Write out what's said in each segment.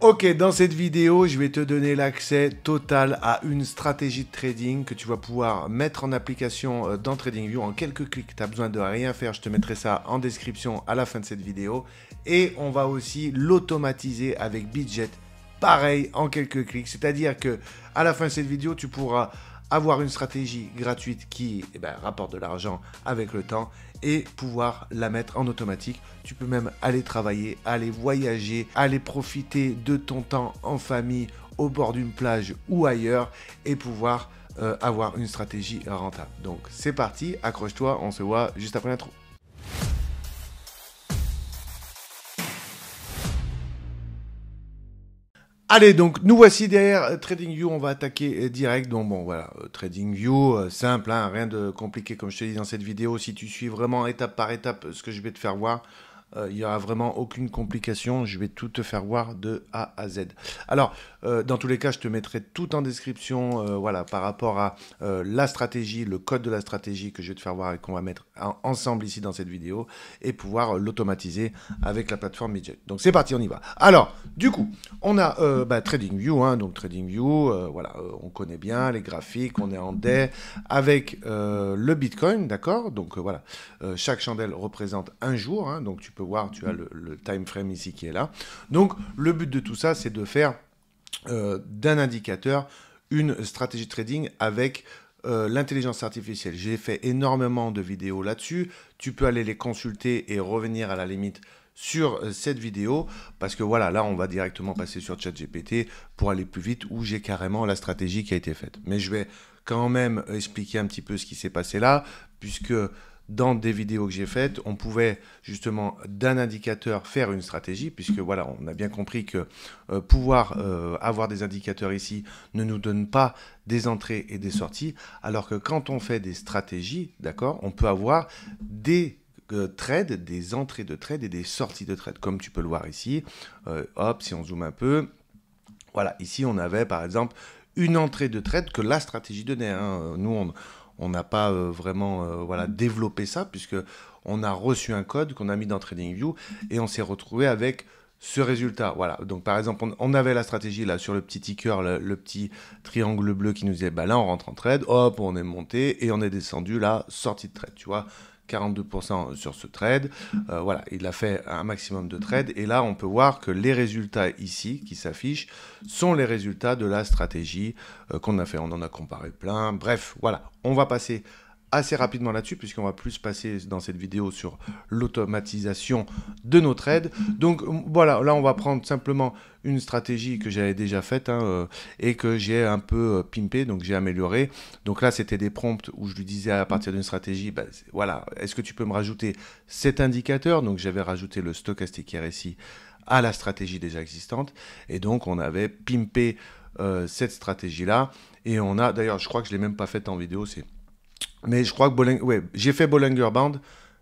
Ok, dans cette vidéo, je vais te donner l'accès total à une stratégie de trading que tu vas pouvoir mettre en application dans TradingView en quelques clics. Tu n'as besoin de rien faire, je te mettrai ça en description à la fin de cette vidéo. Et on va aussi l'automatiser avec Bitget, pareil, en quelques clics. C'est-à-dire que à la fin de cette vidéo, tu pourras avoir une stratégie gratuite qui rapporte de l'argent avec le temps et pouvoir la mettre en automatique. Tu peux même aller travailler, aller voyager, aller profiter de ton temps en famille, au bord d'une plage ou ailleurs et pouvoir avoir une stratégie rentable. Donc c'est parti, accroche-toi, on se voit juste après l'intro. Allez, donc nous voici derrière TradingView, on va attaquer direct. Donc bon voilà, TradingView, simple, hein, rien de compliqué comme je te dis dans cette vidéo. Si tu suis vraiment étape par étape ce que je vais te faire voir, il n'y aura vraiment aucune complication, je vais tout te faire voir de A à Z. Alors, dans tous les cas, je te mettrai tout en description, voilà, par rapport à la stratégie, le code de la stratégie que je vais te faire voir et qu'on va mettre ensemble ici dans cette vidéo et pouvoir l'automatiser avec la plateforme Bitget. Donc c'est parti, on y va. Alors, du coup, on a TradingView, hein, donc TradingView, voilà, on connaît bien les graphiques, on est en day avec le Bitcoin, d'accord. Donc voilà, chaque chandelle représente un jour, hein, donc tu peux voir, tu as le time frame ici qui est là. Donc le but de tout ça, c'est de faire d'un indicateur une stratégie de trading avec l'intelligence artificielle. J'ai fait énormément de vidéos là-dessus. Tu peux aller les consulter et revenir à la limite sur cette vidéo parce que voilà, là on va directement passer sur ChatGPT pour aller plus vite où j'ai carrément la stratégie qui a été faite. Mais je vais quand même expliquer un petit peu ce qui s'est passé là, puisque dans des vidéos que j'ai faites, on pouvait justement d'un indicateur faire une stratégie, puisque voilà, on a bien compris que pouvoir avoir des indicateurs ici ne nous donne pas des entrées et des sorties, alors que quand on fait des stratégies, d'accord, on peut avoir des trades, des entrées de trades et des sorties de trades, comme tu peux le voir ici. Hop, si on zoome un peu, voilà, ici on avait par exemple une entrée de trade que la stratégie donnait, hein. Nous, on n'a pas vraiment voilà, développé ça, puisque on a reçu un code qu'on a mis dans TradingView et on s'est retrouvé avec ce résultat. Voilà, donc par exemple, on avait la stratégie là sur le petit ticker, le petit triangle bleu qui nous disait, bah là on rentre en trade, hop, on est monté et on est descendu là, sortie de trade, tu vois. 42% sur ce trade, voilà, il a fait un maximum de trades et là on peut voir que les résultats ici qui s'affichent sont les résultats de la stratégie qu'on a fait, on en a comparé plein, bref, voilà, on va passer assez rapidement là-dessus puisqu'on va plus passer dans cette vidéo sur l'automatisation de nos trades. Donc voilà, là on va prendre simplement une stratégie que j'avais déjà faite et que j'ai un peu pimpé, donc j'ai amélioré. Donc là c'était des prompts où je lui disais à partir d'une stratégie, voilà, est-ce que tu peux me rajouter cet indicateur? Donc j'avais rajouté le stochastic RSI à la stratégie déjà existante et donc on avait pimpé cette stratégie-là et on a, d'ailleurs je crois que je ne l'ai même pas faite en vidéo, mais je crois que j'ai fait Bollinger Band,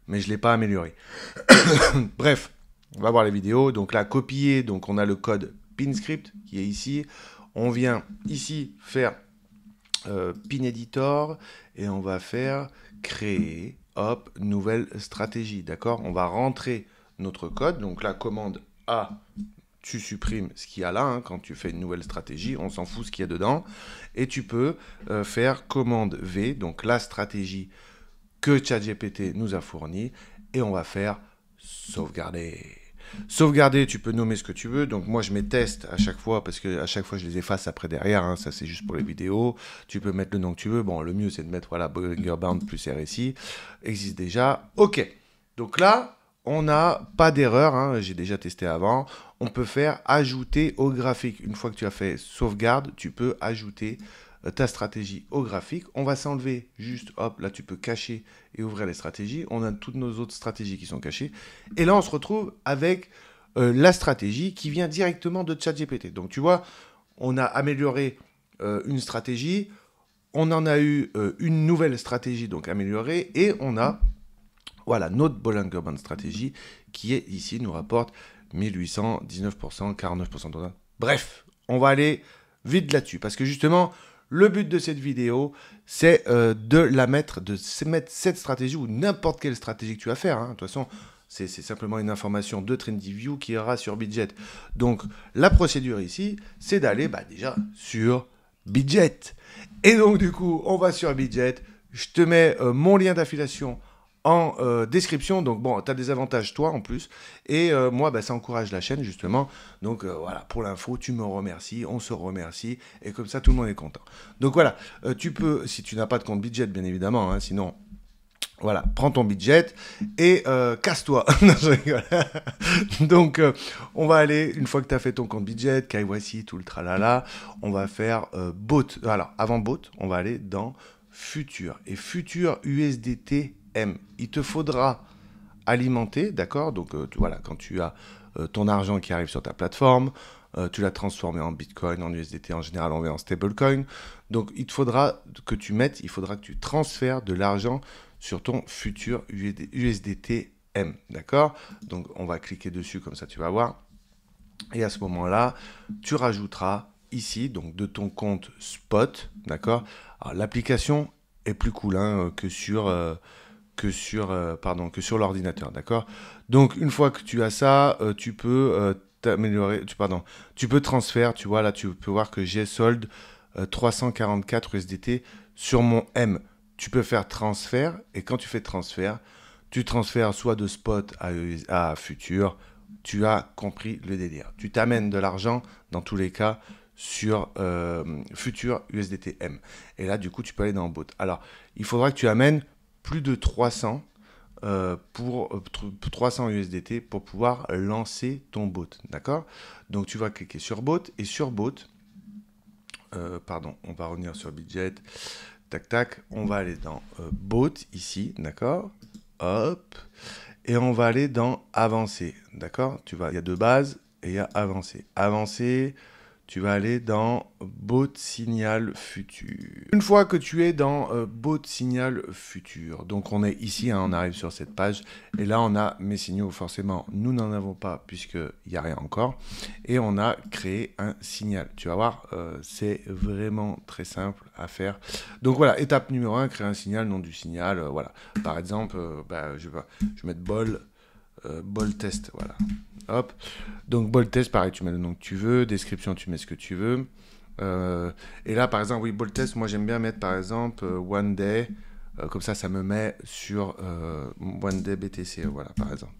mais je ne l'ai pas amélioré. Bref, on va voir les vidéos. Donc là, copier, donc on a le code PinScript qui est ici. On vient ici faire Pin Editor et on va faire créer, hop, nouvelle stratégie, d'accord? On va rentrer notre code. Donc la commande A, tu supprimes ce qu'il y a là, hein, quand tu fais une nouvelle stratégie, on s'en fout ce qu'il y a dedans. Et tu peux faire commande V, donc la stratégie que ChatGPT nous a fournie, et on va faire sauvegarder. Sauvegarder, tu peux nommer ce que tu veux. Donc moi je mets test à chaque fois parce que à chaque fois je les efface après derrière, hein, ça c'est juste pour les vidéos. Tu peux mettre le nom que tu veux. Bon, le mieux c'est de mettre voilà Bollinger Band plus RSI existe déjà. Ok. Donc là on n'a pas d'erreur, hein, j'ai déjà testé avant. On peut faire ajouter au graphique. Une fois que tu as fait sauvegarde, tu peux ajouter ta stratégie au graphique. On va s'enlever juste, hop, là tu peux cacher et ouvrir les stratégies. On a toutes nos autres stratégies qui sont cachées. Et là on se retrouve avec la stratégie qui vient directement de ChatGPT. Donc tu vois, on a amélioré une stratégie, on en a eu une nouvelle stratégie donc améliorée et on a voilà, notre Bollinger Band stratégie qui est ici, nous rapporte 1800, 19%, 49% de droit. Bref, on va aller vite là-dessus parce que justement, le but de cette vidéo, c'est de mettre cette stratégie ou n'importe quelle stratégie que tu vas faire. Hein. De toute façon, c'est simplement une information de TradingView qui ira sur Bitget. Donc, la procédure ici, c'est d'aller déjà sur Bitget. Et donc, du coup, on va sur Bitget. Je te mets mon lien d'affiliation en description. Donc, bon, tu as des avantages, toi, en plus. Et moi, ça encourage la chaîne, justement. Donc, voilà, pour l'info, tu me remercies, on se remercie. Et comme ça, tout le monde est content. Donc, voilà, tu peux, si tu n'as pas de compte Bitget, bien évidemment, hein, sinon... Voilà, prends ton budget et casse-toi. Non, je rigole. Donc, on va aller, une fois que tu as fait ton compte budget, KYC, tout le tralala, on va faire bot. Alors, avant bot, on va aller dans futur. Et futur USDT M. Il te faudra alimenter, d'accord? Donc, voilà, quand tu as ton argent qui arrive sur ta plateforme, tu l'as transformé en Bitcoin, en USDT, en général, on va en stablecoin. Donc, il faudra que tu transfères de l'argent sur ton futur USDT M, d'accord? Donc, on va cliquer dessus, comme ça, tu vas voir. Et à ce moment-là, tu rajouteras ici, donc, de ton compte spot, d'accord? Alors, l'application est plus cool que sur l'ordinateur, d'accord? Donc, une fois que tu as ça, tu peux t'améliorer, tu peux transférer, tu vois, là, tu peux voir que j'ai solde 344 USDT sur mon M. Tu peux faire transfert, et quand tu fais transfert, tu transfères soit de spot à futur. Tu as compris le délire. Tu t'amènes de l'argent, dans tous les cas, sur futur USDT M. Et là, du coup, tu peux aller dans bot. Alors, il faudra que tu amènes plus de 300 300 USDT pour pouvoir lancer ton bot. D'accord? Donc, tu vas cliquer sur bot, et sur bot, on va revenir sur Bitget. Tac, tac, on va aller dans bot ici, d'accord? Hop. Et on va aller dans avancer, d'accord? Il y a deux bases et il y a avancer. Avancer, tu vas aller dans bot signal futur. Une fois que tu es dans bot signal futur, donc on est ici, on arrive sur cette page, et là on a mes signaux, forcément, nous n'en avons pas puisqu'il n'y a rien encore, et on a créé un signal. Tu vas voir, c'est vraiment très simple à faire. Donc voilà, étape numéro 1, créer un signal, nom du signal, voilà. Par exemple, je vais mettre bol test, voilà. Hop. Donc, bol test, pareil, tu mets le nom que tu veux. Description, tu mets ce que tu veux. Et là, par exemple, oui, bol test, moi, j'aime bien mettre, par exemple, one day. Comme ça me met sur one day BTC, voilà, par exemple.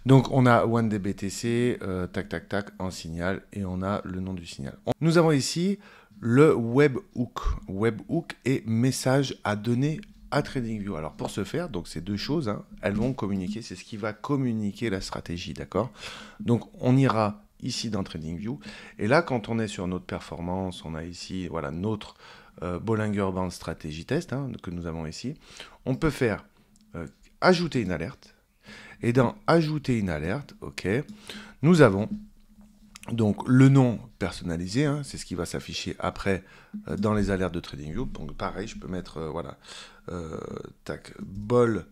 Donc, on a one day BTC, tac, tac, tac, en signal. Et on a le nom du signal. Nous avons ici le webhook. Webhook et message à donner à TradingView. Alors pour ce faire, donc ces deux choses, elles vont communiquer, c'est ce qui va communiquer la stratégie, d'accord? Donc on ira ici dans TradingView, et là quand on est sur notre performance, on a ici, voilà, notre Bollinger Band Strategy Test que nous avons ici. On peut faire ajouter une alerte, et dans ajouter une alerte, ok, nous avons donc le nom personnalisé, c'est ce qui va s'afficher après dans les alertes de TradingView. Donc pareil, je peux mettre voilà, tac, bol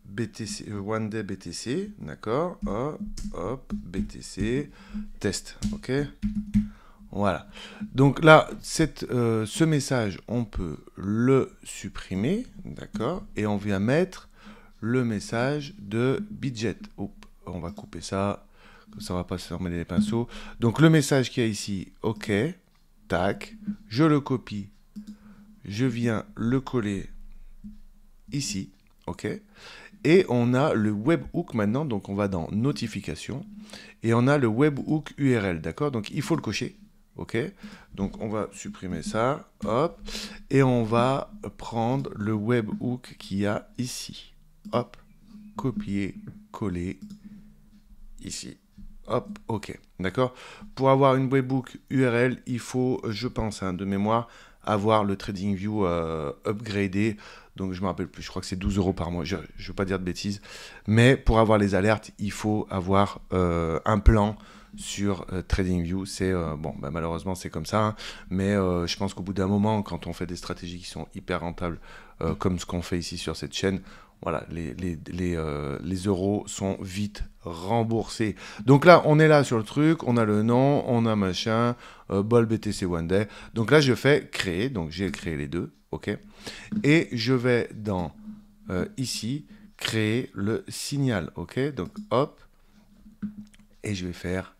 BTC, one day BTC, d'accord, hop, BTC, test, ok. Voilà. Donc là, ce message, on peut le supprimer, d'accord, et on vient mettre le message de Bitget. On va couper ça. Ça va pas se fermer les pinceaux. Donc le message qu'il y a ici, ok, tac, je le copie, je viens le coller ici, ok, et on a le webhook maintenant, donc on va dans notification, et on a le webhook URL, d'accord, donc il faut le cocher, ok, donc on va supprimer ça, hop, et on va prendre le webhook qu'il y a ici, hop, copier, coller, ici. Hop, ok, d'accord. Pour avoir une webhook URL, il faut, je pense, de mémoire, avoir le TradingView upgradé. Donc, je ne me rappelle plus, je crois que c'est 12 € par mois. Je ne veux pas dire de bêtises. Mais pour avoir les alertes, il faut avoir un plan sur TradingView. Malheureusement, c'est comme ça. Mais je pense qu'au bout d'un moment, quand on fait des stratégies qui sont hyper rentables, comme ce qu'on fait ici sur cette chaîne, voilà, les euros sont vite remboursés. Donc là, on est là sur le truc, on a le nom, on a machin, bol BTC One Day. Donc là, je fais créer, donc j'ai créé les deux, ok. Et je vais dans ici, créer le signal, ok? Donc hop, et je vais faire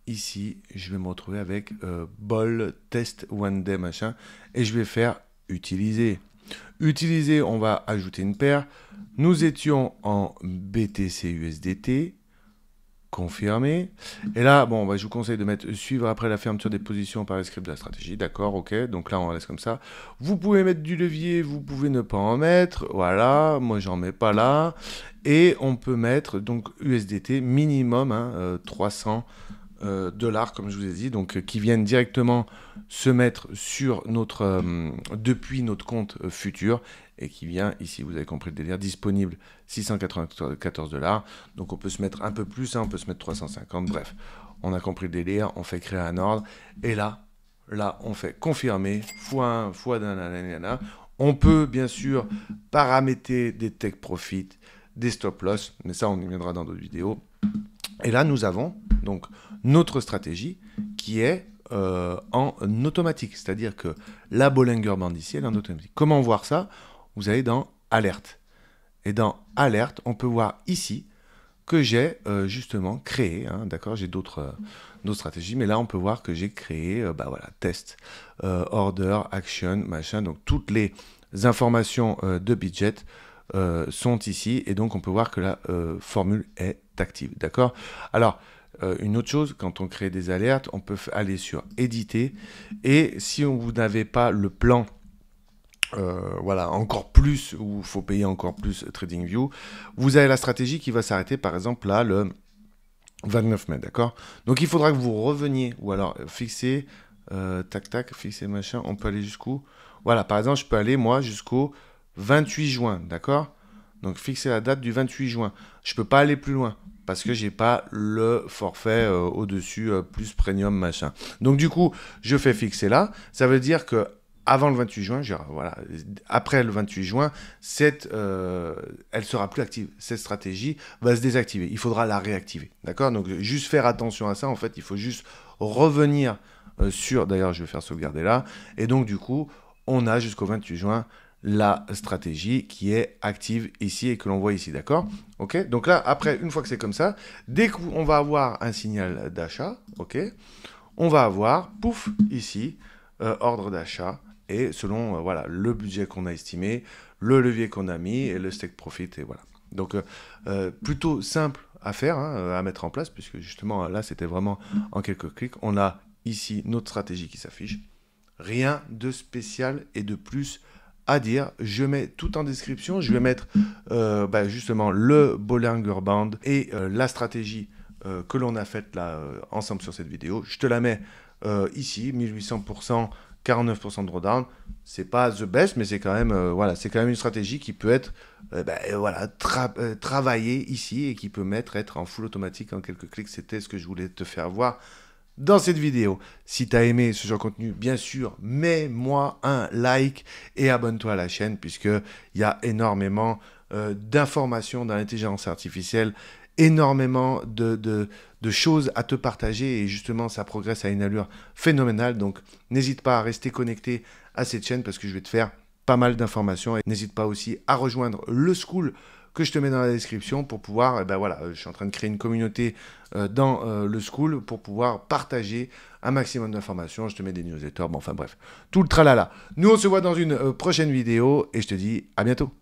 ici, je vais me retrouver avec bol test one day machin, et je vais faire utiliser. Utiliser, on va ajouter une paire. Nous étions en BTC USDT. Confirmer. Et là, bon, bah, je vous conseille de mettre suivre après la fermeture des positions par les scripts de la stratégie. D'accord, ok. Donc là, on laisse comme ça. Vous pouvez mettre du levier, vous pouvez ne pas en mettre. Voilà, moi, j'en mets pas là. Et on peut mettre donc USDT minimum 300 dollars, comme je vous ai dit, donc qui viennent directement se mettre sur notre depuis notre compte futur et qui vient ici, vous avez compris le délire, disponible 694 dollars. Donc on peut se mettre un peu plus, on peut se mettre 350, bref, on a compris le délire, on fait créer un ordre et là on fait confirmer x1 x on peut bien sûr paramétrer des take profit, des stop loss, mais ça on y viendra dans d'autres vidéos. Et là nous avons donc notre stratégie qui est en automatique, c'est-à-dire que la Bollinger Band ici elle est en automatique. Comment voir ça? Vous allez dans Alerte. Et dans Alerte, on peut voir ici que j'ai justement créé, d'accord, j'ai d'autres stratégies, mais là on peut voir que j'ai créé, voilà, test, order, action, machin, donc toutes les informations de budget sont ici, et donc on peut voir que la formule est active, d'accord. Alors, une autre chose, quand on crée des alertes, on peut aller sur éditer, et si vous n'avez pas le plan voilà, encore plus, ou il faut payer encore plus TradingView, vous avez la stratégie qui va s'arrêter par exemple là le 29 mai, d'accord? Donc il faudra que vous reveniez, ou alors fixer, tac, fixer machin, on peut aller jusqu'où? Voilà, par exemple, je peux aller moi jusqu'au 28 juin, d'accord? Donc fixer la date du 28 juin. Je peux pas aller plus loin, parce que j'ai pas le forfait au-dessus, plus premium machin. Donc du coup, je fais fixer là, ça veut dire que avant le 28 juin, voilà, après le 28 juin, elle sera plus active. Cette stratégie va se désactiver. Il faudra la réactiver. D'accord? Donc, juste faire attention à ça. En fait, il faut juste revenir sur... D'ailleurs, je vais faire sauvegarder là. Et donc, du coup, on a jusqu'au 28 juin la stratégie qui est active ici et que l'on voit ici. D'accord? Ok? Donc là, après, une fois que c'est comme ça, dès qu'on va avoir un signal d'achat, ok, on va avoir, pouf, ici, ordre d'achat. Et selon voilà, le budget qu'on a estimé, le levier qu'on a mis et le stake profit, et voilà. Donc plutôt simple à faire, à mettre en place, puisque justement là c'était vraiment en quelques clics. On a ici notre stratégie qui s'affiche. Rien de spécial et de plus à dire. Je mets tout en description. Je vais mettre justement le Bollinger Band et la stratégie que l'on a faite là ensemble sur cette vidéo. Je te la mets ici, 1800%. 49% de drawdown, c'est pas the best, mais c'est quand même, voilà, c'est quand même une stratégie qui peut être, voilà, travaillée ici et qui peut être en full automatique en quelques clics. C'était ce que je voulais te faire voir dans cette vidéo. Si tu as aimé ce genre de contenu, bien sûr, mets-moi un like et abonne-toi à la chaîne puisqu'il y a énormément d'informations dans l'intelligence artificielle, énormément de choses à te partager et justement ça progresse à une allure phénoménale, donc n'hésite pas à rester connecté à cette chaîne parce que je vais te faire pas mal d'informations et n'hésite pas aussi à rejoindre le school que je te mets dans la description pour pouvoir, voilà, je suis en train de créer une communauté dans le school pour pouvoir partager un maximum d'informations, je te mets des newsletters, bon enfin bref, tout le tralala. Nous on se voit dans une prochaine vidéo et je te dis à bientôt.